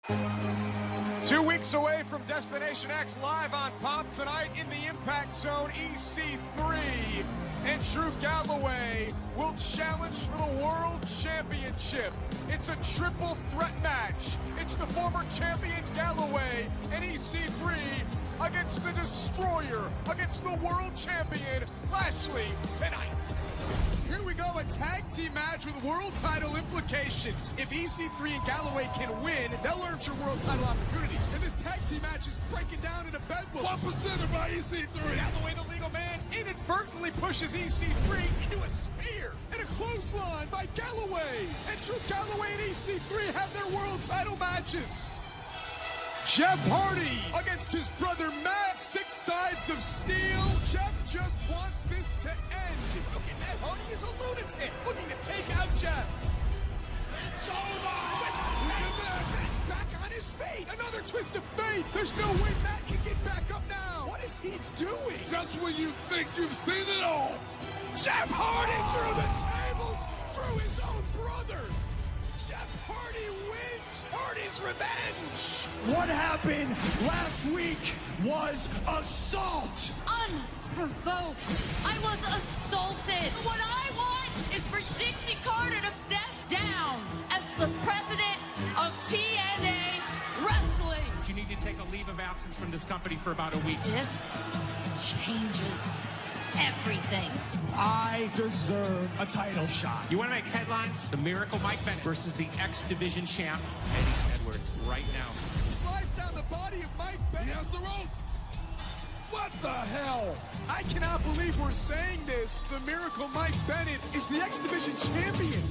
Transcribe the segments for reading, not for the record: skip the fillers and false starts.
2 weeks away from Destination X, live on Pop tonight in the Impact Zone, EC3. And Drew Galloway will challenge for the World Championship. It's a triple threat match. It's the former champion Galloway and EC3 against the Destroyer, against the world champion Lashley tonight. Here we go, a tag team match with world title implications. If EC3 and Galloway can win, they'll earn your world title opportunities. And this tag team match is breaking down into bedlam. 1% by EC3. Galloway, the legal man, inadvertently pushes EC3 into a spear. And a clothesline by Galloway. And Drew Galloway and EC3 have their world title matches. Jeff Hardy against his brother Matt, 6 sides of steel. Jeff just wants this to end. Okay, Matt Hardy is a lunatic, looking to take out Jeff. It's over! Twist of fate! Matt's back on his feet! Another twist of fate! There's no way Matt can get back up now! What is he doing? Just when you think you've seen it all! Jeff Hardy through the tables, through his own brother! Jeff Hardy wins Hardy's revenge! What happened last week was assault! Unprovoked. I was assaulted. What I want is for Dixie Carter to step down as the president of TNA Wrestling. You need to take a leave of absence from this company for about a week. This changes everything. I deserve a title shot. You want to make headlines? The Miracle Mike Bennett versus the X Division champ, Eddie Edwards, right now. Slides down the body of Mike Bennett. He has the ropes. What the hell? I cannot believe we're saying this. The Miracle Mike Bennett is the X Division champion.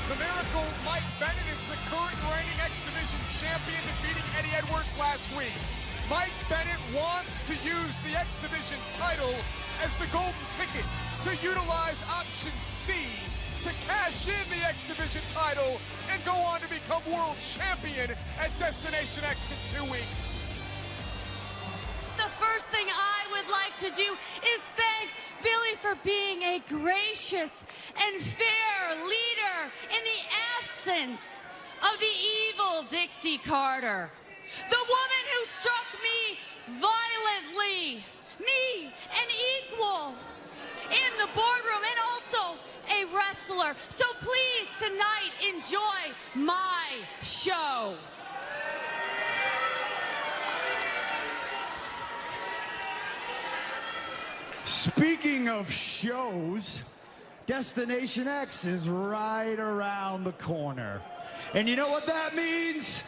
The Miracle Mike Bennett is the current reigning X Division champion, defeating Eddie Edwards last week. Mike Bennett wants to use the X Division title as the golden ticket to utilize option C to cash in the X Division title and go on to become world champion at Destination X in 2 weeks. The first thing I would like to do is thank Billy for being a gracious and fair leader in the absence of the evil Dixie Carter. The woman who struck me violently, me, an equal in the boardroom and also a wrestler. So please tonight enjoy my show. Speaking of shows, Destination X is right around the corner. And you know what that means?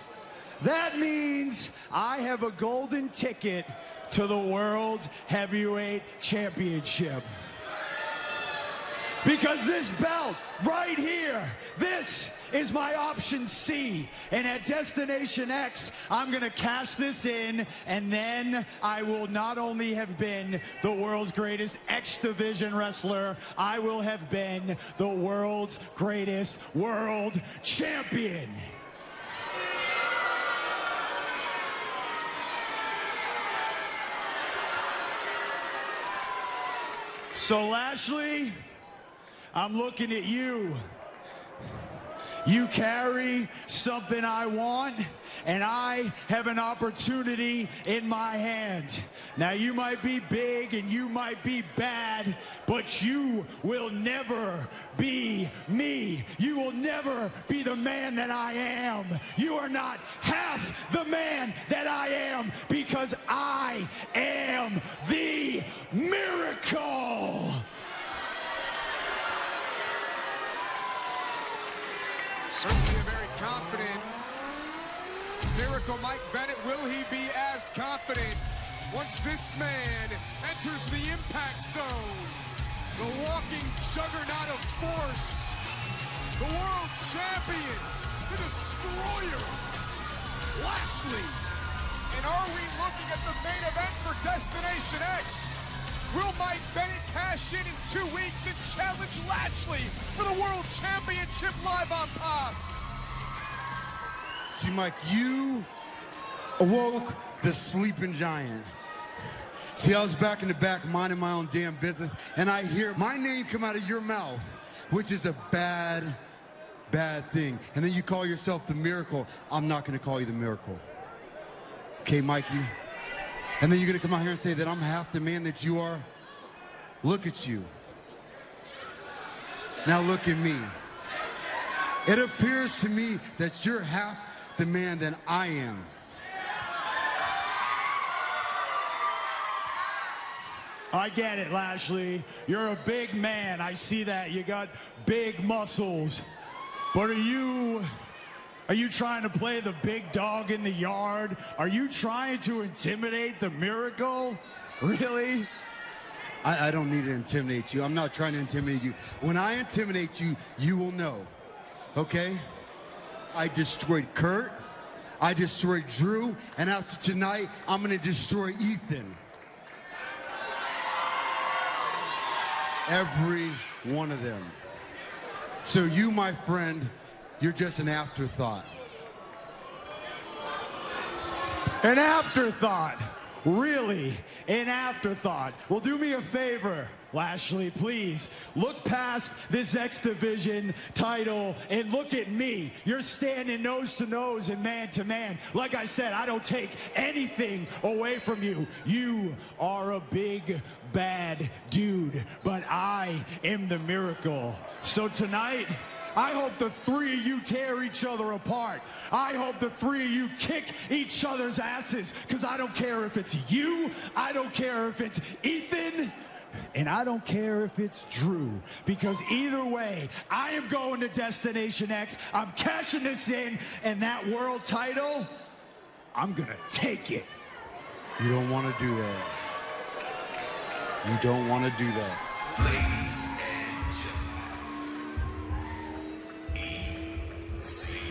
That means I have a golden ticket to the World Heavyweight Championship. Because this belt right here, this is my option C. And at Destination X, I'm gonna cash this in, and then I will not only have been the world's greatest X Division wrestler, I will have been the world's greatest world champion. So Lashley, I'm looking at you. You carry something I want, and I have an opportunity in my hand. Now, you might be big and you might be bad, but you will never be me. You will never be the man that I am. You are not half the man that I am, because I am the Miracle. Certainly a very confident Miracle Mike Bennett. Will he be as confident once this man enters the Impact Zone? The walking juggernaut of force, the world champion, the Destroyer, Lashley. And are we looking at the main event for Destination X? Will Mike Bennett cash in 2 weeks and challenge Lashley for the World Championship live on Pop? See, Mike, you awoke the sleeping giant. See, I was back in the back minding my own damn business, and I hear my name come out of your mouth, which is a bad bad thing. And then you call yourself the Miracle. I'm not going to call you the Miracle. Okay, Mikey? And then you're going to come out here and say that I'm half the man that you are? Look at you. Now look at me. It appears to me that you're half the man that I am. I get it, Lashley. You're a big man. I see that. You got big muscles. But are you trying to play the big dog in the yard? Are you trying to intimidate the Miracle? Really? I don't need to intimidate you. I'm not trying to intimidate you. When I intimidate you, you will know. Okay? I destroyed Kurt. I destroyed Drew. And after tonight, I'm going to destroy Ethan. Every one of them. So you, my friend, you're just an afterthought. An afterthought? Really? An afterthought? Well, do me a favor, Lashley, please. Look past this X Division title and look at me. You're standing nose to nose and man to man. Like I said, I don't take anything away from you. You are a big, bad dude, but I am the Miracle. So tonight, I hope the three of you tear each other apart. I hope the three of you kick each other's asses, because I don't care if it's you, I don't care if it's Ethan, and I don't care if it's Drew, because either way, I am going to Destination X, I'm cashing this in, and that world title, I'm gonna take it. You don't want to do that. You don't want to do that. Ladies and gentlemen, EC3.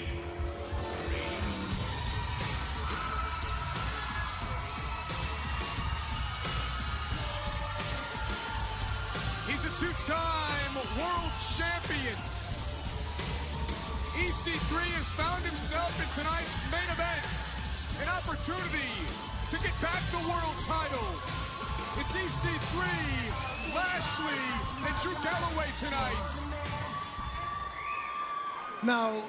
He's a two-time world champion. EC3 has found himself in tonight's main event. An opportunity to get back the world title. It's EC3, Lashley, and Drew Galloway tonight. Now,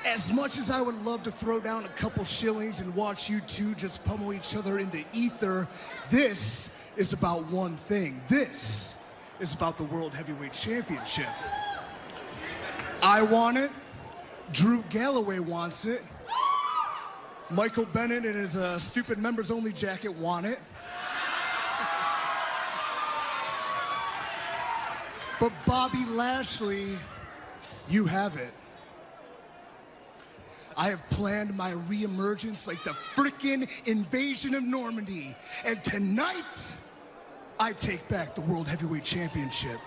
as much as I would love to throw down a couple shillings and watch you two just pummel each other into ether, this is about one thing. This is about the World Heavyweight Championship. I want it. Drew Galloway wants it. Michael Bennett and his stupid members-only jacket want it. But Bobby Lashley, you have it. I have planned my reemergence like the frickin' invasion of Normandy. And tonight, I take back the World Heavyweight Championship.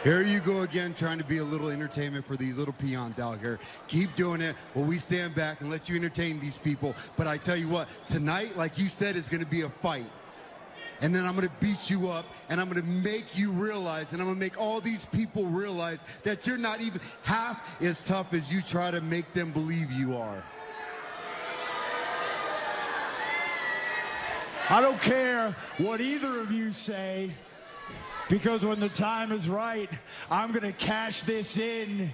Here you go again, trying to be a little entertainment for these little peons out here. Keep doing it while we stand back and let you entertain these people. But I tell you what, tonight, like you said, is going to be a fight. And then I'm going to beat you up, and I'm going to make you realize, and I'm going to make all these people realize that you're not even half as tough as you try to make them believe you are. I don't care what either of you say, because when the time is right, I'm going to cash this in,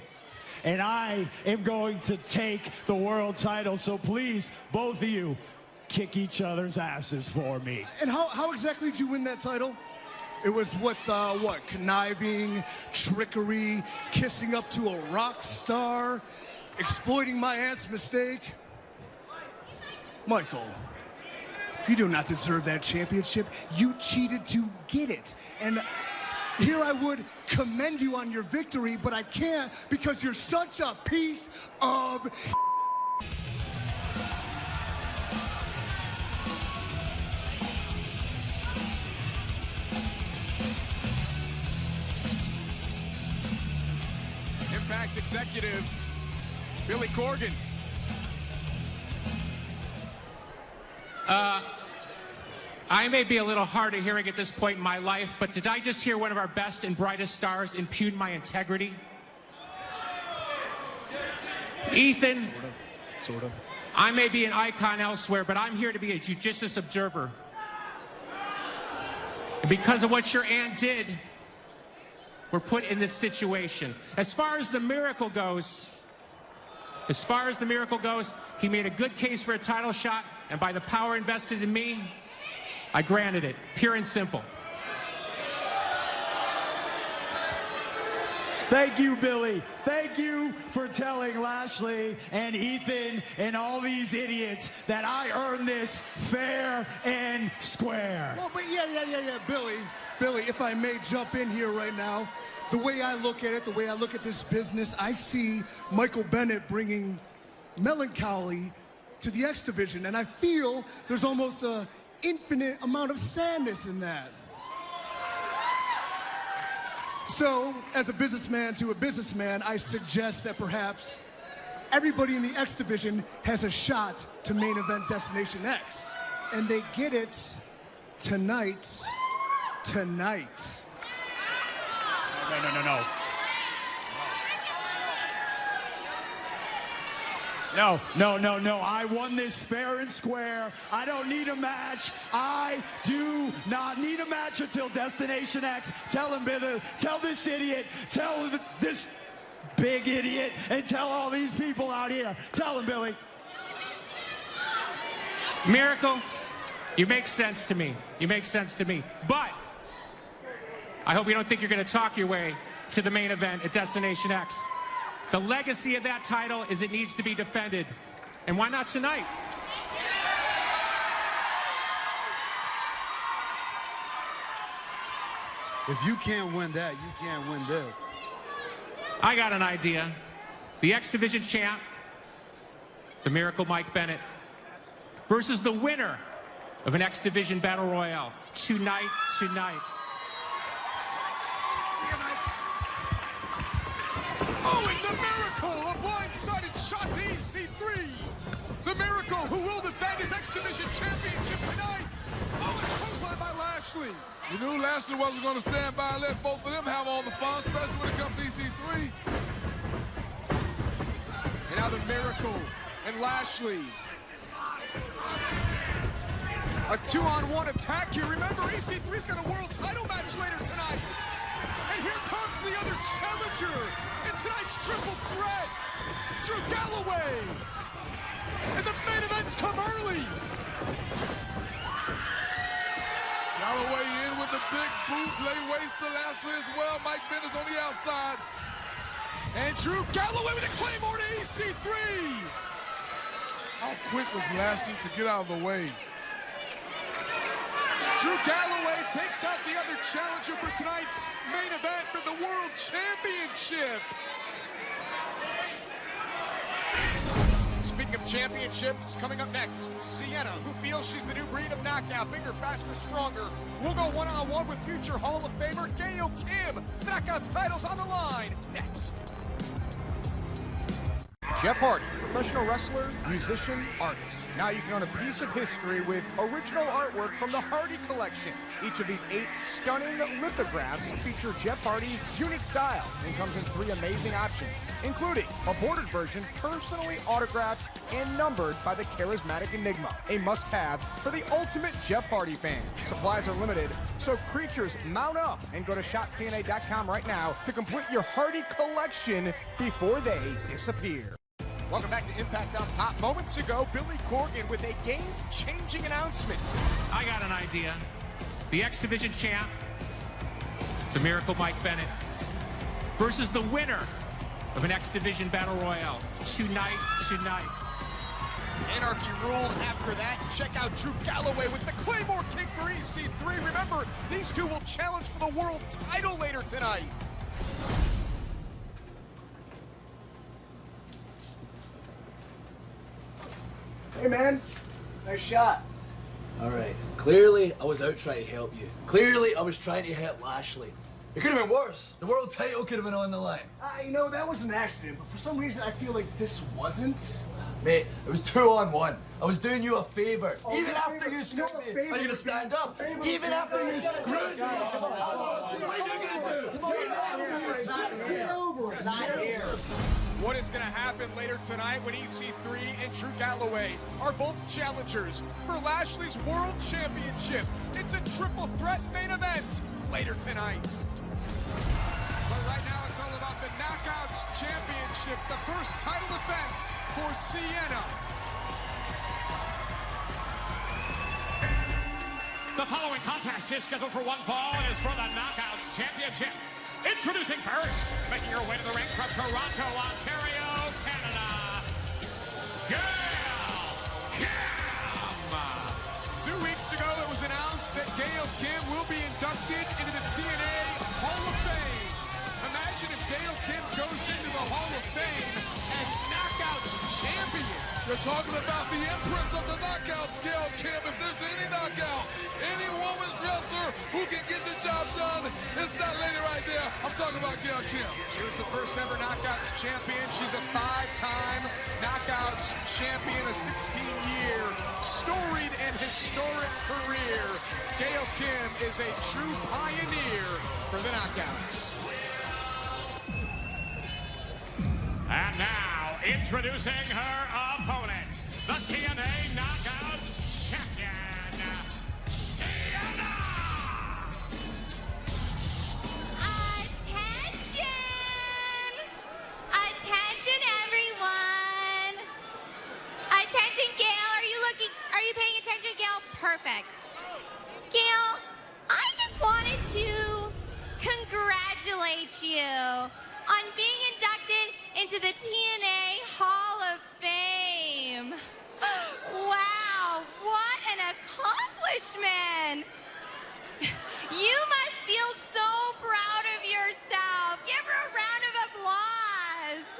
and I am going to take the world title. So please, both of you, kick each other's asses for me. And how exactly did you win that title? It was with, what, conniving, trickery, kissing up to a rock star, exploiting my aunt's mistake? Michael, you do not deserve that championship. You cheated to get it. And here I would commend you on your victory, but I can't because you're such a piece of Impact executive Billy Corgan. I may be a little hard of hearing at this point in my life, but did I just hear one of our best and brightest stars impugn my integrity? Ethan, sort of. I may be an icon elsewhere, but I'm here to be a judicious observer. And because of what your aunt did, we're put in this situation. As far as the Miracle goes, he made a good case for a title shot, and by the power invested in me, I granted it. Pure and simple. Thank you, Billy. Thank you for telling Lashley and Ethan and all these idiots that I earned this fair and square. Well, but yeah, Billy, if I may jump in here right now, the way I look at it, the way I look at this business, I see Michael Bennett bringing melancholy to the X Division, and I feel there's almost an infinite amount of sadness in that. So, as a businessman to a businessman, I suggest that perhaps everybody in the X Division has a shot to main event Destination X. And they get it tonight. No. I won this fair and square. I don't need a match. I do not need a match until Destination X. Tell him, Billy. Tell this idiot. Tell this big idiot. And tell all these people out here. Tell him, Billy. Miracle, you make sense to me. But I hope you don't think you're going to talk your way to the main event at Destination X. The legacy of that title is it needs to be defended. And why not tonight? If you can't win that, you can't win this. I got an idea. The X Division champ, the Miracle Mike Bennett, versus the winner of an X Division Battle Royale tonight. Oh, and the Miracle, a blindsided shot to EC3. The Miracle, who will defend his X Division championship tonight. Oh, and clothesline by Lashley. You knew Lashley wasn't going to stand by and let both of them have all the fun, especially when it comes to EC3. And now the Miracle and Lashley. A 2-on-1 attack here. Remember, EC3's got a world title match later tonight. And here comes the other challenger in tonight's triple threat, Drew Galloway. And the main events come early. Galloway in with the big boot, lay waste to Lashley as well. Mike Bennett's on the outside. And Drew Galloway with a Claymore to EC3. How quick was Lashley to get out of the way? Drew Galloway takes out the other challenger for tonight's main event for the World Championship. Speaking of championships, coming up next, Sienna, who feels she's the new breed of knockout, bigger, faster, stronger. We'll go one-on-one with future Hall of Famer Gail Kim. Knockouts titles on the line next. Jeff Hardy, professional wrestler, musician, artist. Now you can own a piece of history with original artwork from the Hardy Collection. Each of these 8 stunning lithographs feature Jeff Hardy's unique style and comes in 3 amazing options, including a bordered version personally autographed and numbered by the charismatic Enigma, a must-have for the ultimate Jeff Hardy fan. Supplies are limited, so creatures mount up and go to shoptna.com right now to complete your Hardy Collection before they disappear. Welcome back to Impact on Pop. Moments ago, Billy Corgan with a game-changing announcement. I got an idea. The X Division champ, the Miracle Mike Bennett, versus the winner of an X Division Battle Royale tonight. Anarchy ruled after that. Check out Drew Galloway with the Claymore kick for EC3. Remember, these two will challenge for the world title later tonight. Hey, man. Nice shot. All right. Clearly, I was out trying to help you. Clearly, I was trying to help Lashley. It could have been worse. The world title could have been on the line. You know, that was an accident, but for some reason, I feel like this wasn't. Mate, it was 2-on-1. I was doing you a favor. Oh, Even after you screwed me. Are you going to stand up? Even after you screwed me. What are you going to do? Get over it. Not here. What is going to happen later tonight when EC3 and Drew Galloway are both challengers for Lashley's World Championship? It's a triple threat main event later tonight. But right now it's all about the Knockouts Championship, the first title defense for Sienna. The following contest is scheduled for one fall and is for the Knockouts Championship. Introducing first, making her way to the ring from Toronto, Ontario, Canada, Gail Kim. 2 weeks ago, it was announced that Gail Kim will be inducted into the TNA Hall of Fame. Imagine if Gail Kim goes into the Hall of Fame as Knockouts champion. You're talking about the Empress of the Knockouts, Gail Kim. If there's any knockout, any woman's wrestler who can get the job done, it's that lady right there. I'm talking about Gail Kim. She was the first ever Knockouts champion. She's a 5-time Knockouts champion, a 16-year storied and historic career. Gail Kim is a true pioneer for the Knockouts. And now, introducing her opponent, the TNA Knockouts champion, Sienna! Attention! Attention, everyone! Attention, Gail. Are you paying attention, Gail? Perfect. Gail, I just wanted to congratulate you on being inducted into the TNA Hall of Fame. Wow, what an accomplishment! You must feel so proud of yourself. Give her a round of applause.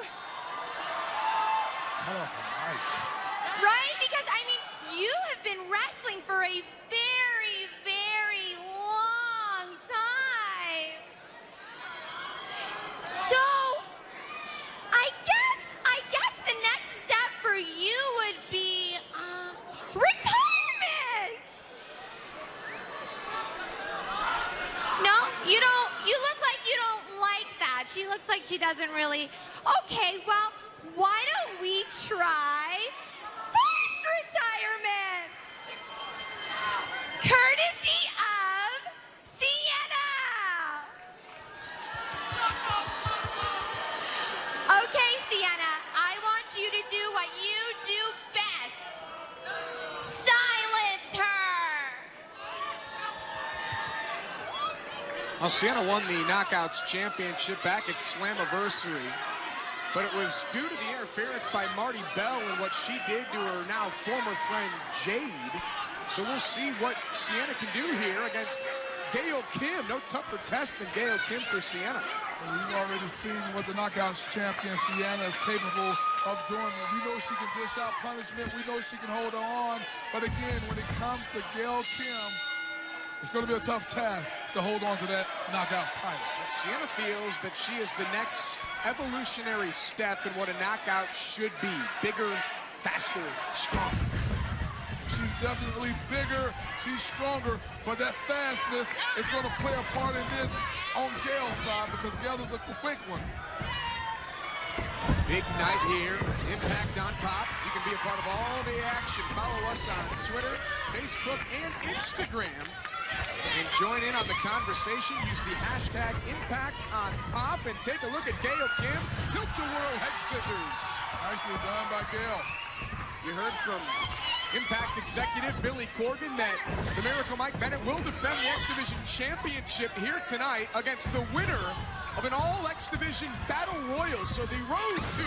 Cut off the mic. Right? Because, I mean, you have been wrestling for a very, very long time. So, I guess the next step for you would be retirement. No, you don't. You look like you don't like that. She looks like she doesn't really. Okay, well, why don't we try forced retirement? Courtesy of Sienna. Okay, Sienna, I want you to do what you do best. Silence her. Well, Sienna won the Knockouts Championship back at Slammiversary, but it was due to the interference by Marty Bell and what she did to her now former friend Jade. So we'll see what Sienna can do here against Gail Kim. No tougher test than Gail Kim for Sienna. Well, we've already seen what the Knockouts champion Sienna is capable of doing. We know she can dish out punishment. We know she can hold her on. But again, when it comes to Gail Kim, it's going to be a tough task to hold on to that Knockouts title. Sienna feels that she is the next evolutionary step in what a knockout should be. Bigger, faster, stronger. She's definitely bigger, she's stronger, but that fastness is going to play a part in this on Gail's side because Gail is a quick one. Big night here, Impact on Pop. You can be a part of all the action. Follow us on Twitter, Facebook, and Instagram. And join in on the conversation. Use the hashtag #ImpactOnPop and take a look at Gail Kim. Tilt-a-whirl head scissors. Nicely done by Gail. You heard from Impact executive Billy Corgan that the Miracle Mike Bennett will defend the X Division Championship here tonight against the winner of an all-X Division Battle Royal. So the road to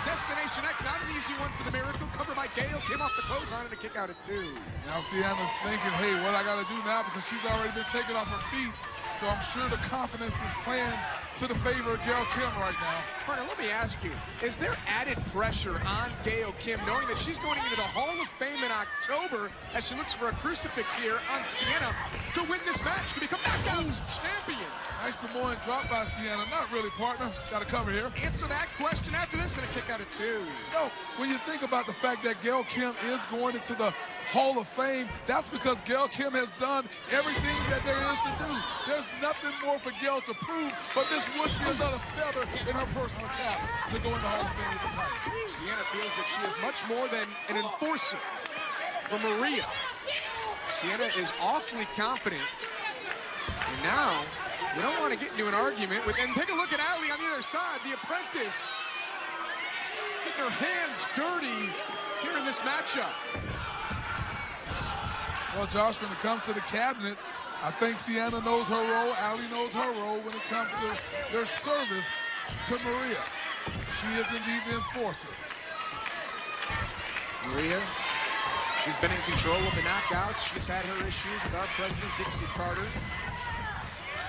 Destination X, not an easy one for the Miracle. Covered by Gail, came off the clothesline and a kick out at 2. Now Sienna's thinking, hey, what I got to do now because she's already been taken off her feet. So I'm sure the confidence is playing to the favor of Gail Kim right now. Partner, let me ask you, is there added pressure on Gail Kim knowing that she's going into the Hall of Fame in October as she looks for a crucifix here on Sienna to win this match to become Knockouts champion? Nice Samoan drop by Sienna. Not really, partner. Got to cover here. Answer that question after this and a kick out at 2. No, when you think about the fact that Gail Kim is going into the Hall of Fame, that's because Gail Kim has done everything that there is to do. There's nothing more for Gail to prove, but this would be another feather together in her personal cap to go in the Hall of Fame with the title. Sienna feels that she is much more than an enforcer for Maria. Sienna is awfully confident. And now, we don't want to get into an argument with, and take a look at Ali on the other side, the apprentice, getting her hands dirty here in this matchup. Well, Josh, when it comes to the cabinet, I think Sienna knows her role, Ali knows her role when it comes to their service to Maria. She is indeed the enforcer. Maria, she's been in control of the knockouts. She's had her issues with our president, Dixie Carter.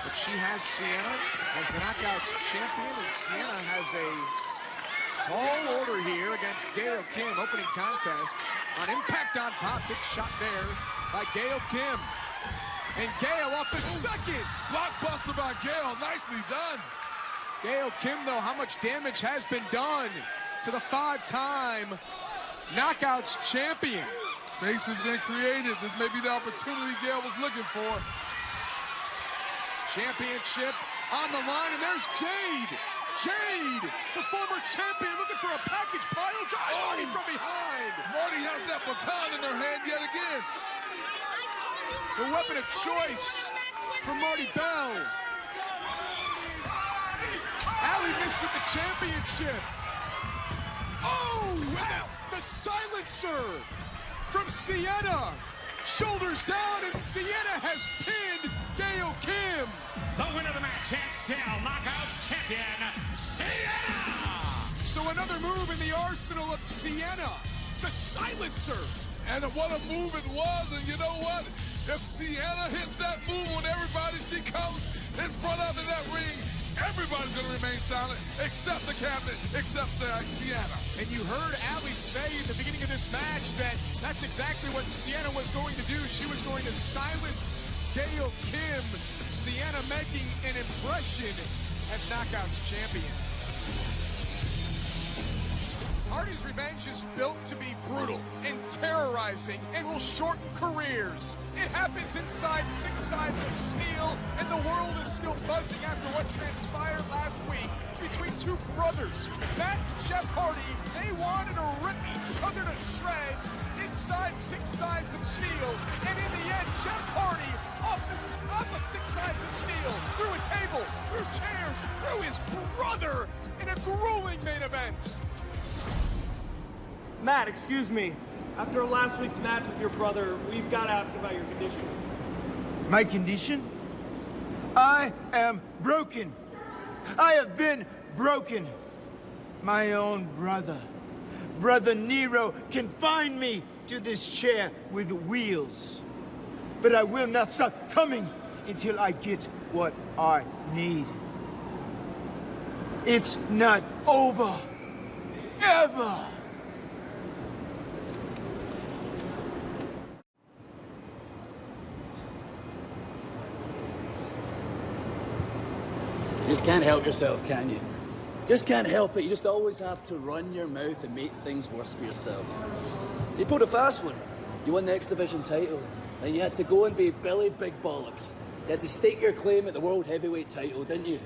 But she has Sienna as the knockouts champion, and Sienna has a tall order here against Gail Kim, opening contest. On Impact on Pop, big shot there by Gail Kim. And Gail off the second. Blockbuster by Gail, nicely done. Gail Kim, though, how much damage has been done to the 5-time knockouts champion. Space has been created. This may be the opportunity Gail was looking for. Championship on the line, and there's Jade. Jade, the former champion, looking for a package pile drive. Marty from behind. Marty has that baton in her hand yet again. The weapon of choice for Marty Bell. Ali missed with the championship. Oh, and the silencer from Sienna. Shoulders down, and Sienna has pinned Gail Kim. The winner of the match and still knockouts champion, Sienna! So another move in the arsenal of Sienna, the silencer. And what a move it was, and you know what? If Sienna hits that move on everybody she comes in front of in that ring, everybody's going to remain silent, except the cabinet, except Sienna. And you heard Ali say at the beginning of this match that that's exactly what Sienna was going to do. She was going to silence Gail Kim. Sienna making an impression as Knockouts champion. Hardy's Revenge is built to be brutal and terrorizing and will shorten careers. It happens inside 6 sides of steel, and the world is still buzzing after what transpired last week between 2 brothers. Matt and Jeff Hardy, they wanted to rip each other to shreds inside 6 sides of steel, and in the end, Jeff Hardy, off the top of 6 sides of steel, through a table, through chairs, through his brother in a grueling main event. Matt, excuse me. After last week's match with your brother, we've got to ask about your condition. My condition? I am broken. I have been broken. My own brother, Brother Nero, confined me to this chair with wheels. But I will not stop coming until I get what I need. It's not over. Ever. You just can't help yourself, can you? Just can't help it. You just always have to run your mouth and make things worse for yourself. You pulled a fast one. You won the X Division title. And you had to go and be Billy Big Bollocks. You had to stake your claim at the World Heavyweight title, didn't you?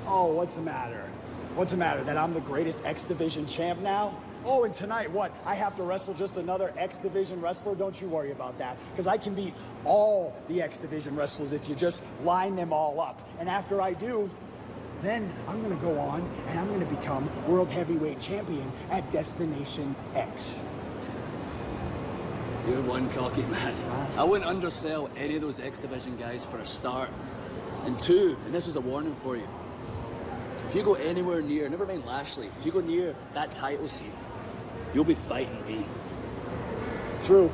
Oh, what's the matter? What's the matter? That I'm the greatest X Division champ now? Oh, and tonight, what? I have to wrestle just another X Division wrestler? Don't you worry about that. Because I can beat all the X Division wrestlers if you just line them all up. And after I do, then I'm going to go on and I'm going to become World Heavyweight Champion at Destination X. You're one cocky man. I wouldn't undersell any of those X Division guys for a start. And 2, and this is a warning for you. If you go anywhere near, never mind Lashley, if you go near that title seat, you'll be fighting me. True.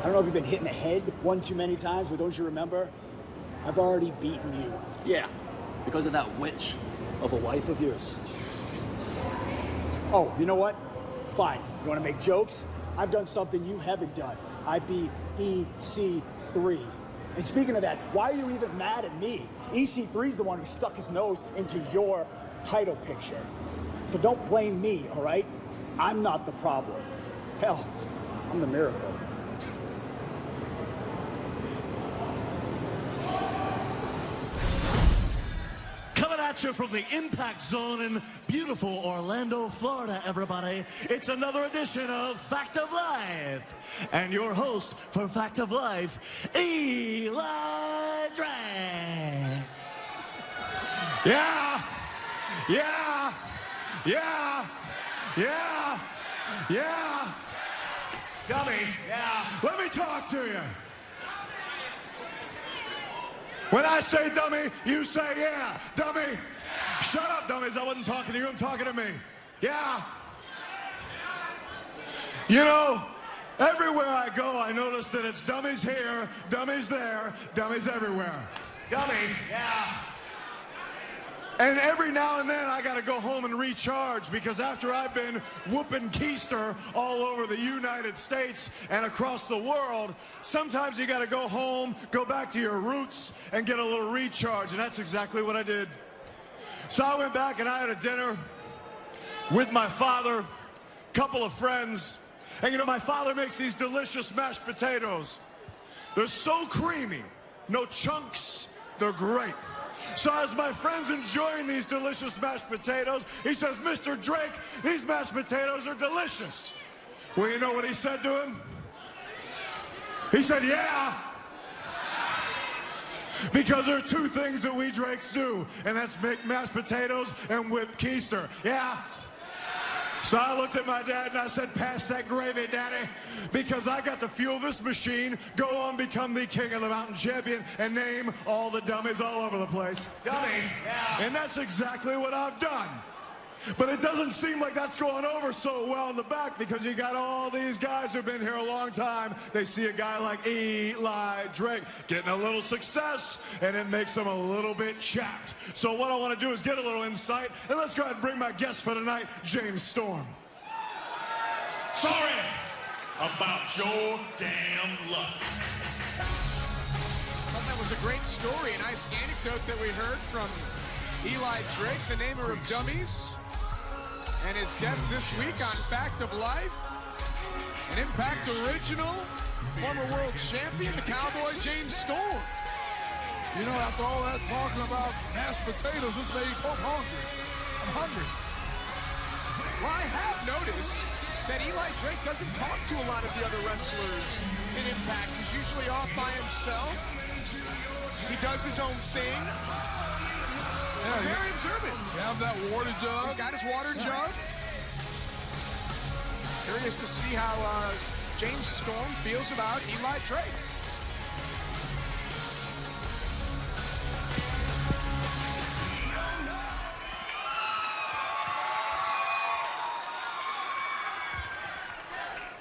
I don't know if you've been hit in the head one too many times, but don't you remember? I've already beaten you. Yeah, because of that witch of a wife of yours. Oh, you know what? Fine. You want to make jokes? I've done something you haven't done. I beat EC3. And speaking of that, why are you even mad at me? EC3's the one who stuck his nose into your title picture. So don't blame me, all right? I'm not the problem. Hell, I'm the miracle. Coming at at you from the Impact Zone in beautiful Orlando, Florida, everybody. It's another edition of Fact of Life. And your host for Fact of Life, Eli Drake. Yeah, yeah, yeah, yeah, yeah. Dummy, yeah. Let me talk to you. When I say dummy, you say yeah. Dummy. Shut up, dummies. I wasn't talking to you. I'm talking to me. Yeah. You know, everywhere I go, I notice that it's dummies here, dummies there, dummies everywhere. Dummy. Yeah. And every now and then I gotta go home and recharge, because after I've been whooping keister all over the United States and across the world, sometimes you gotta go home, go back to your roots, and get a little recharge, and that's exactly what I did. So I went back and I had a dinner with my father, couple of friends, and you know, my father makes these delicious mashed potatoes. They're so creamy, no chunks, they're great. So as my friend's enjoying these delicious mashed potatoes, he says, "Mr. Drake, these mashed potatoes are delicious." Well, you know what he said to him? He said, "Yeah." Because there are two things that we Drakes do, and that's make mashed potatoes and whip keister. Yeah. So I looked at my dad and I said, "Pass that gravy, Daddy, because I got to fuel this machine, go on, become the king of the mountain champion, and name all the dummies all over the place." Dummy, yeah. And that's exactly what I've done. But it doesn't seem like that's going over so well in the back, because you got all these guys who've been here a long time. They see a guy like Eli Drake getting a little success, and it makes them a little bit chapped. So what I want to do is get a little insight, and let's go ahead and bring my guest for tonight, James Storm. Sorry about your damn luck. Well, that was a great story, a nice anecdote that we heard from Eli Drake, the namer of dummies, and his guest this week on Fact of Life, an Impact original, former world champion, the Cowboy James Storm. You know, after all that talking about mashed potatoes, this made Pope hungry. I'm hungry. Well, I have noticed that Eli Drake doesn't talk to a lot of the other wrestlers in Impact. He's usually off by himself. He does his own thing. Yeah, very observant. You have that water jug. He's got his water jug. Curious to see how James Storm feels about Eli Drake.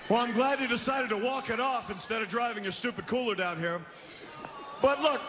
Well, I'm glad you decided to walk it off instead of driving your stupid cooler down here. But look,